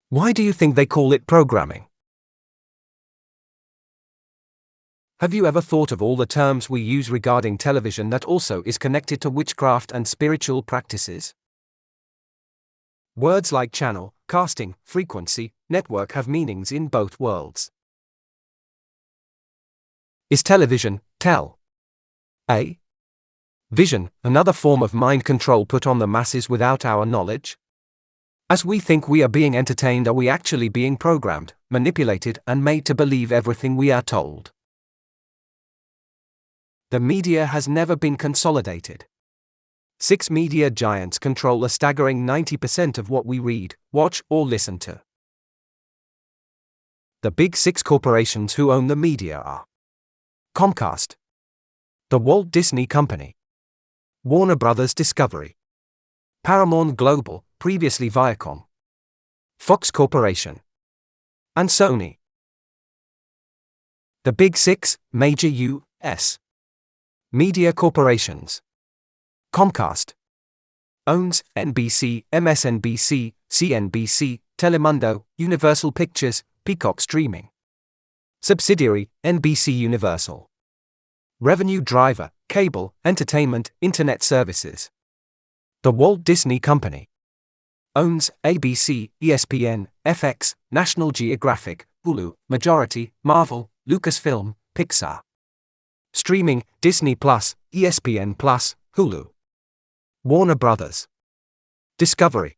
Why do you think they call it programming? Have you ever thought of all the terms we use regarding television that also is connected to witchcraft and spiritual practices? Words like channel, casting, frequency, network have meanings in both worlds. Is television, a vision, another form of mind control put on the masses without our knowledge? As we think we are being entertained, are we actually being programmed, manipulated, and made to believe everything we are told? The media has never been consolidated. 6 media giants control a staggering 90% of what we read, watch, or listen to. The big 6 corporations who own the media are Comcast, the Walt Disney Company, Warner Brothers Discovery, Paramount Global, previously Viacom, Fox Corporation, and Sony. The big 6 major U.S. media corporations. Comcast owns NBC, MSNBC, CNBC, Telemundo, Universal Pictures, Peacock Streaming. Subsidiary, NBC Universal. Revenue driver, cable, entertainment, internet services. The Walt Disney Company owns ABC, ESPN, FX, National Geographic, Hulu, Majority, Marvel, Lucasfilm, Pixar. Streaming, Disney+, ESPN+, Hulu. Warner Brothers Discovery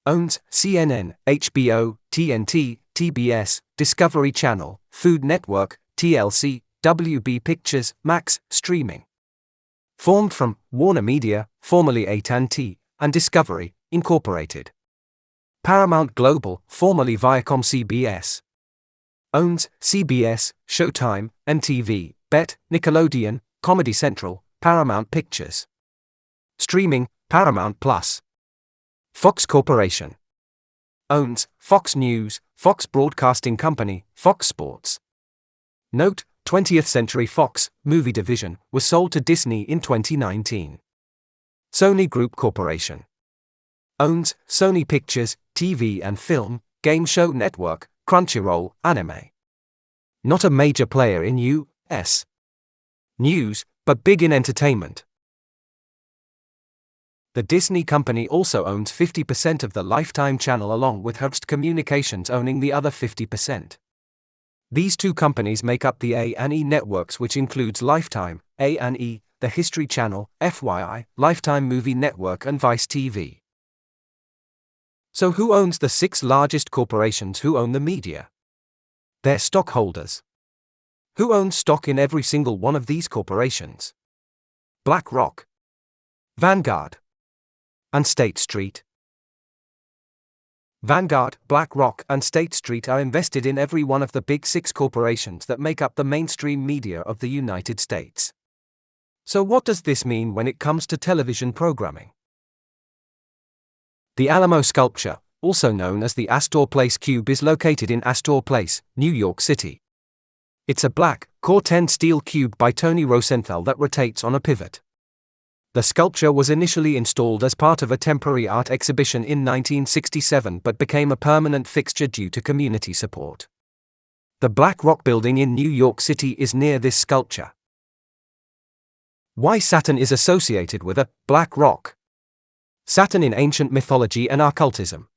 owns CNN, HBO, TNT, TBS, Discovery Channel, Food Network, TLC, WB Pictures, Max, Streaming. Formed from Warner Media, formerly AT&T, and Discovery, Incorporated. Paramount Global, formerly Viacom CBS. Owns CBS, Showtime, MTV, BET, Nickelodeon, Comedy Central, Paramount Pictures. Streaming, Paramount Plus. Fox Corporation owns Fox News, Fox Broadcasting Company, Fox Sports. Note, 20th Century Fox, movie division, was sold to Disney in 2019. Sony Group Corporation owns Sony Pictures, TV and Film, Game Show Network, Crunchyroll, Anime. Not a major player in U.S. news, but big in entertainment. The Disney Company also owns 50% of the Lifetime channel, along with Hearst Communications owning the other 50%. These two companies make up the A&E networks, which includes Lifetime, A&E, the History Channel, FYI, Lifetime Movie Network and Vice TV. So who owns the 6 largest corporations who own the media? Their stockholders. Who owns stock in every single one of these corporations? BlackRock, Vanguard, and State Street. Vanguard, BlackRock, and State Street are invested in every one of the big 6 corporations that make up the mainstream media of the United States. So what does this mean when it comes to television programming? The Alamo sculpture, also known as the Astor Place Cube, is located in Astor Place, New York City. It's a black, core-10 steel cube by Tony Rosenthal that rotates on a pivot. The sculpture was initially installed as part of a temporary art exhibition in 1967 but became a permanent fixture due to community support. The Black Rock building in New York City is near this sculpture. Why Saturn is associated with a black rock? Saturn in ancient mythology and occultism.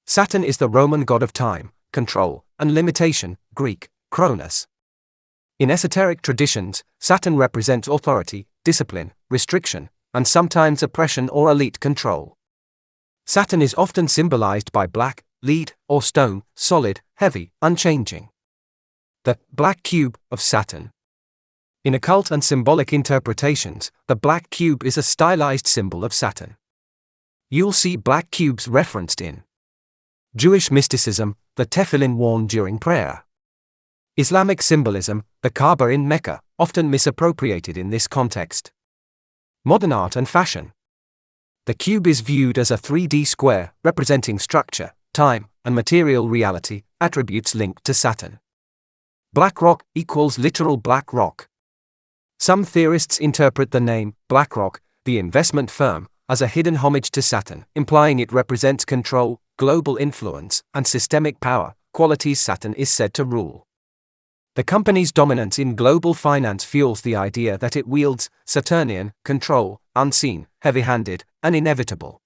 Saturn is the Roman god of time, control, and limitation, Greek, Kronos. In esoteric traditions, Saturn represents authority, discipline, restriction, and sometimes oppression or elite control. Saturn is often symbolized by black, lead, or stone, solid, heavy, unchanging. The black cube of Saturn. In occult and symbolic interpretations, the black cube is a stylized symbol of Saturn. You'll see black cubes referenced in Jewish mysticism, the tefillin worn during prayer. Islamic symbolism, the Kaaba in Mecca, often misappropriated in this context. Modern art and fashion. The cube is viewed as a 3D square, representing structure, time, and material reality, attributes linked to Saturn. Black rock equals literal black rock. Some theorists interpret the name BlackRock, the investment firm, as a hidden homage to Saturn, implying it represents control, global influence, and systemic power, qualities Saturn is said to rule. The company's dominance in global finance fuels the idea that it wields Saturnian control, unseen, heavy-handed, and inevitable.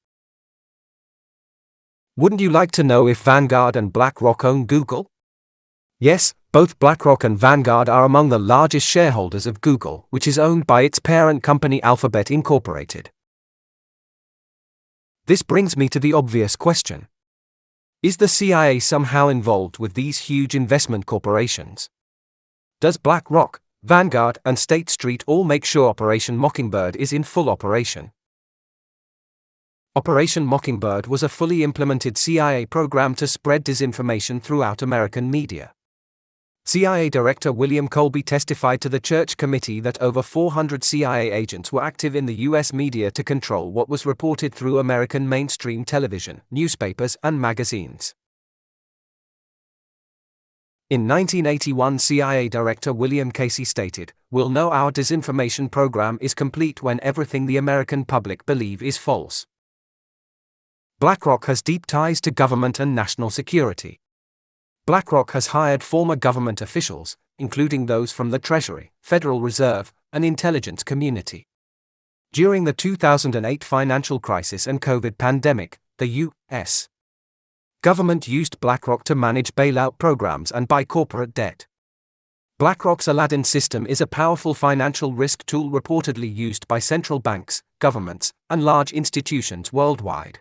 Wouldn't you like to know if Vanguard and BlackRock own Google? Yes, both BlackRock and Vanguard are among the largest shareholders of Google, which is owned by its parent company Alphabet Incorporated. This brings me to the obvious question. Is the CIA somehow involved with these huge investment corporations? Does BlackRock, Vanguard, and State Street all make sure Operation Mockingbird is in full operation? Operation Mockingbird was a fully implemented CIA program to spread disinformation throughout American media. CIA Director William Colby testified to the Church Committee that over 400 CIA agents were active in the U.S. media to control what was reported through American mainstream television, newspapers, and magazines. In 1981, CIA Director William Casey stated, "We'll know our disinformation program is complete when everything the American public believe is false." BlackRock has deep ties to government and national security. BlackRock has hired former government officials, including those from the Treasury, Federal Reserve, and intelligence community. During the 2008 financial crisis and COVID pandemic, the U.S. government used BlackRock to manage bailout programs and buy corporate debt. BlackRock's Aladdin system is a powerful financial risk tool reportedly used by central banks, governments, and large institutions worldwide.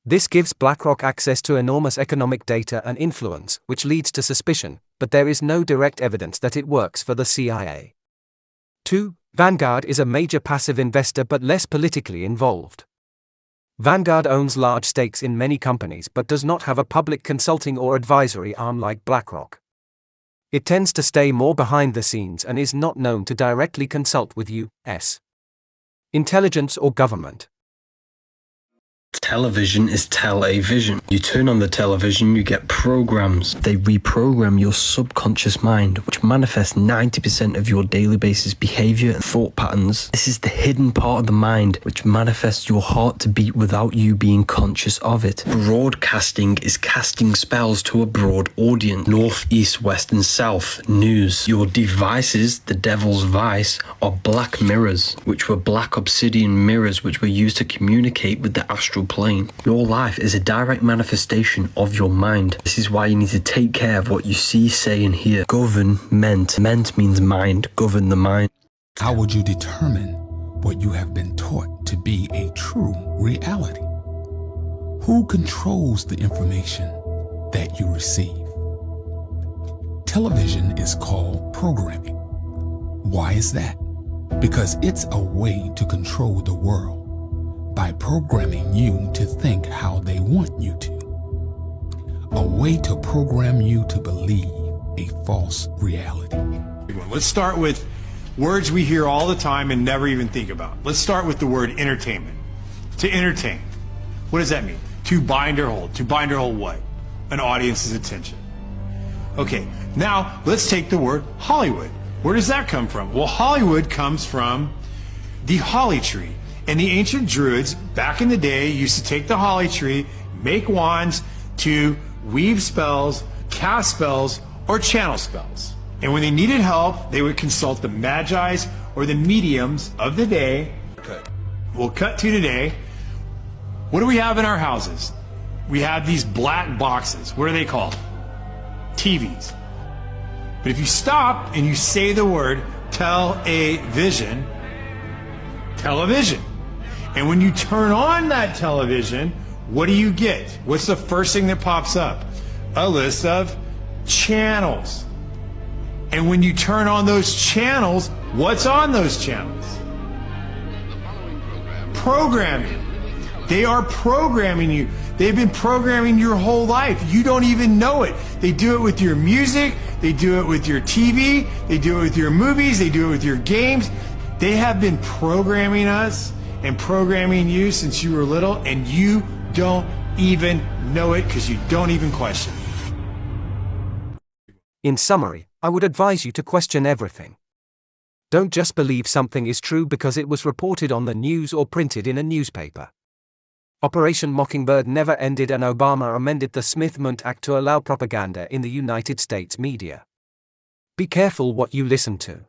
This gives BlackRock access to enormous economic data and influence, which leads to suspicion, but there is no direct evidence that it works for the CIA. 2. Vanguard is a major passive investor but less politically involved. Vanguard owns large stakes in many companies but does not have a public consulting or advisory arm like BlackRock. It tends to stay more behind the scenes and is not known to directly consult with U.S. intelligence or government. Television is tele-vision. You turn on the television, you get programs. They reprogram your subconscious mind, which manifests 90% of your daily basis behavior and thought patterns. This is the hidden part of the mind, which manifests your heart to beat without you being conscious of it. Broadcasting is casting spells to a broad audience. North, east, west, and south. News. Your devices, the devil's vice, are black mirrors, which were black obsidian mirrors which were used to communicate with the astral plane. Your life is a direct manifestation of your mind. This is why you need to take care of what you see, say, and hear. Government. Ment means mind. Govern the mind. How would you determine what you have been taught to be a true reality? Who controls the information that you receive? Television is called programming. Why is that? Because it's a way to control the world by programming you to think how they want you to. A way to program you to believe a false reality. Let's start with words we hear all the time and never even think about. Let's start with the word entertainment. To entertain. What does that mean? To bind or hold. To bind or hold what? An audience's attention. Okay, now let's take the word Hollywood. Where does that come from? Well, Hollywood comes from the holly tree. And the ancient Druids, back in the day, used to take the holly tree, make wands to weave spells, cast spells, or channel spells. And when they needed help, they would consult the magi's or the mediums of the day. We'll cut to today. What do we have in our houses? We have these black boxes. What are they called? TVs. But if you stop and you say the word television, television. And when you turn on that television, what do you get? What's the first thing that pops up? A list of channels. And when you turn on those channels, what's on those channels? Programming. They are programming you. They've been programming your whole life. You don't even know it. They do it with your music. They do it with your TV. They do it with your movies. They do it with your games. They have been programming us and programming you since you were little, and you don't even know it because you don't even question it. In summary, I would advise you to question everything. Don't just believe something is true because it was reported on the news or printed in a newspaper. Operation Mockingbird never ended, and Obama amended the Smith-Mundt Act to allow propaganda in the United States media. Be careful what you listen to.